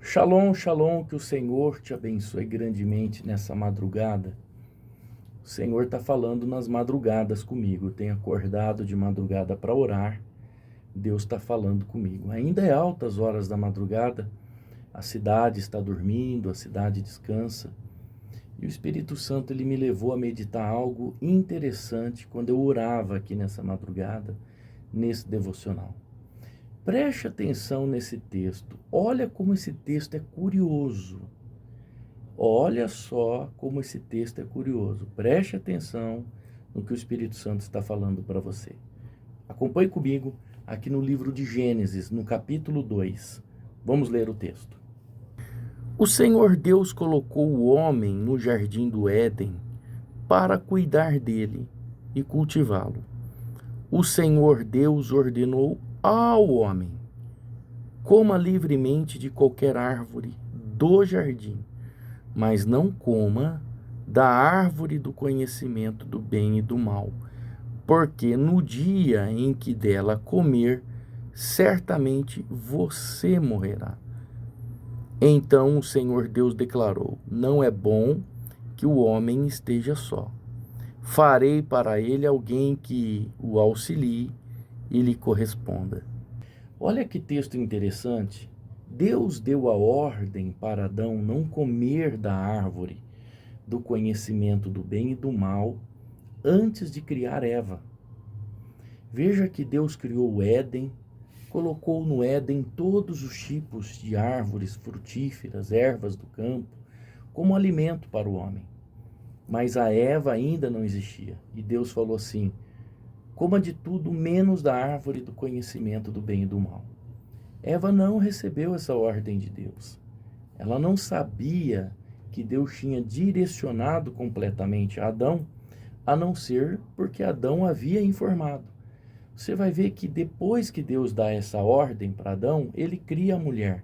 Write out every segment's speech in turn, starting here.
Shalom, shalom, que o Senhor te abençoe grandemente nessa madrugada. O Senhor está falando nas madrugadas comigo. Eu tenho acordado de madrugada para orar. Deus está falando comigo. Ainda é altas horas da madrugada. A cidade está dormindo, a cidade descansa. E o Espírito Santo ele me levou a meditar algo interessante quando eu orava aqui nessa madrugada, nesse devocional. Preste atenção nesse texto. Olha como esse texto é curioso. Olha só como esse texto é curioso. Preste atenção no que o Espírito Santo está falando para você. Acompanhe comigo aqui no livro de Gênesis, no capítulo 2. Vamos ler o texto. O Senhor Deus colocou o homem no jardim do Éden para cuidar dele e cultivá-lo. O Senhor Deus ordenou ao homem: coma livremente de qualquer árvore do jardim, mas não coma da árvore do conhecimento do bem e do mal, porque no dia em que dela comer, certamente você morrerá. Então o Senhor Deus declarou: não é bom que o homem esteja só. Farei para ele alguém que o auxilie e lhe corresponda. Olha que texto interessante. Deus deu a ordem para Adão não comer da árvore do conhecimento do bem e do mal antes de criar Eva. Veja que Deus criou o Éden, colocou no Éden todos os tipos de árvores frutíferas, ervas do campo, como alimento para o homem. Mas a Eva ainda não existia. E Deus falou assim: coma de tudo menos da árvore do conhecimento do bem e do mal. Eva não recebeu essa ordem de Deus. Ela não sabia que Deus tinha direcionado completamente a Adão, a não ser porque Adão havia informado. Você vai ver que depois que Deus dá essa ordem para Adão, ele cria a mulher.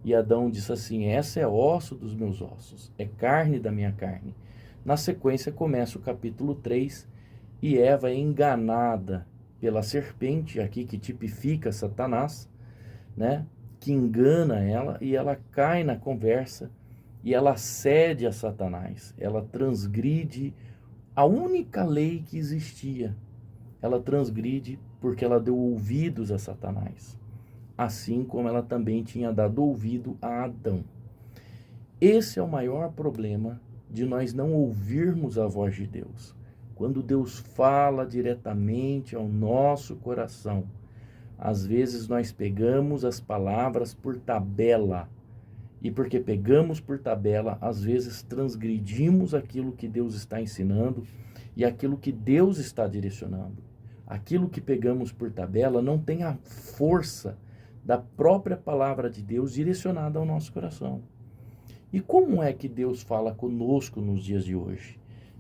E Adão disse assim: essa é osso dos meus ossos, é carne da minha carne. Na sequência começa o capítulo 3, e Eva é enganada pela serpente, aqui que tipifica Satanás, né? Que engana ela, e ela cai na conversa, e ela cede a Satanás. Ela transgride a única lei que existia. Ela transgride porque ela deu ouvidos a Satanás, assim como ela também tinha dado ouvido a Adão. Esse é o maior problema de nós não ouvirmos a voz de Deus. Quando Deus fala diretamente ao nosso coração, às vezes nós pegamos as palavras por tabela, e porque pegamos por tabela, às vezes transgredimos aquilo que Deus está ensinando e aquilo que Deus está direcionando. Aquilo que pegamos por tabela não tem a força da própria palavra de Deus direcionada ao nosso coração. E como é que Deus fala conosco nos dias de hoje?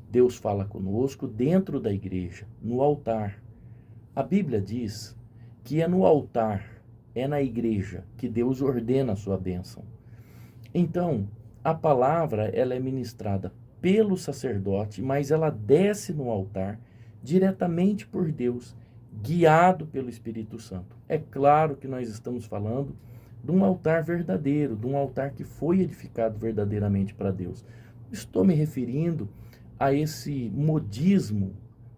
Deus fala conosco dentro da igreja, no altar. A Bíblia diz que é no altar, é na igreja, que Deus ordena a sua bênção. Então, a palavra ela é ministrada pelo sacerdote, mas ela desce no altar diretamente por Deus, guiado pelo Espírito Santo. É claro que nós estamos falando de um altar verdadeiro, de um altar que foi edificado verdadeiramente para Deus. Estou me referindo a esse modismo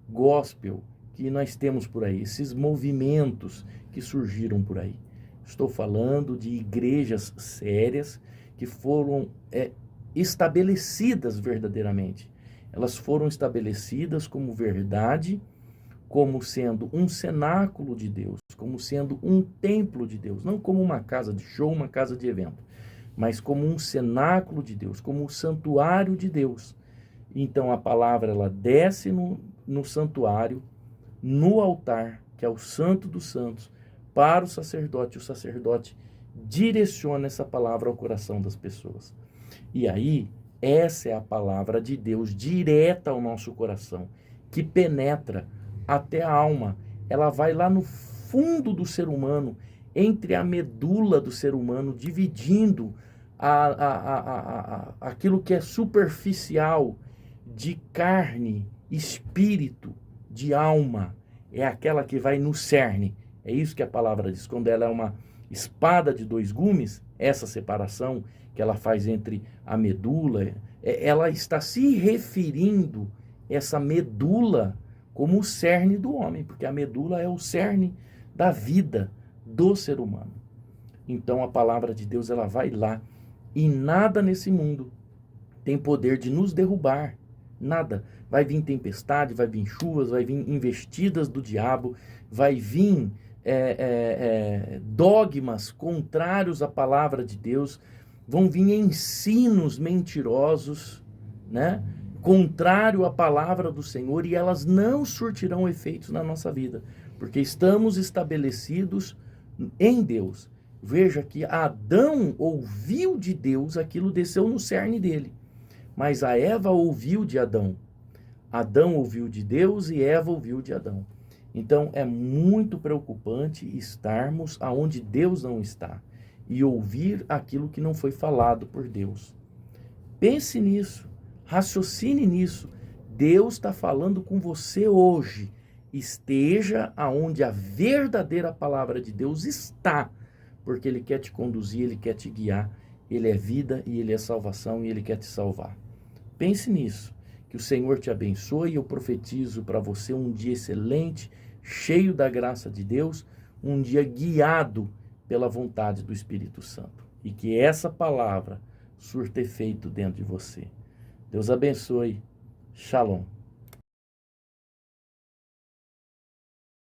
gospel que nós temos por aí, esses movimentos que surgiram por aí. Estou falando de igrejas sérias que foram estabelecidas verdadeiramente. Elas foram estabelecidas como verdade, como sendo um cenáculo de Deus, como sendo um templo de Deus, não como uma casa de show, uma casa de evento, mas como um cenáculo de Deus, como um santuário de Deus. Então a palavra ela desce no santuário, no altar, que é o Santo dos Santos, para o sacerdote direciona essa palavra ao coração das pessoas. E aí, essa é a palavra de Deus direta ao nosso coração, que penetra até a alma. Ela vai lá no fundo do ser humano, entre a medula do ser humano, dividindo aquilo que é superficial, de carne, espírito, de alma. É aquela que vai no cerne. É isso que a palavra diz. Quando ela é uma espada de dois gumes, essa separação que ela faz entre a medula, ela está se referindo essa medula como o cerne do homem, porque a medula é o cerne da vida do ser humano. Então a palavra de Deus, ela vai lá, e nada nesse mundo tem poder de nos derrubar, nada. Vai vir tempestade, vai vir chuvas, vai vir investidas do diabo, vai vir dogmas contrários à palavra de Deus, vão vir ensinos mentirosos, né? Contrário à palavra do Senhor, e elas não surtirão efeitos na nossa vida, porque estamos estabelecidos em Deus. Veja que Adão ouviu de Deus, aquilo desceu no cerne dele, mas a Eva ouviu de Adão. Adão ouviu de Deus e Eva ouviu de Adão. Então é muito preocupante estarmos aonde Deus não está e ouvir aquilo que não foi falado por Deus. Pense nisso, raciocine nisso. Deus está falando com você hoje. Esteja aonde a verdadeira palavra de Deus está, porque Ele quer te conduzir, Ele quer te guiar. Ele é vida e Ele é salvação e Ele quer te salvar. Pense nisso. Que o Senhor te abençoe. Eu profetizo para você um dia excelente, cheio da graça de Deus, um dia guiado pela vontade do Espírito Santo. E que essa palavra surta efeito dentro de você. Deus abençoe. Shalom.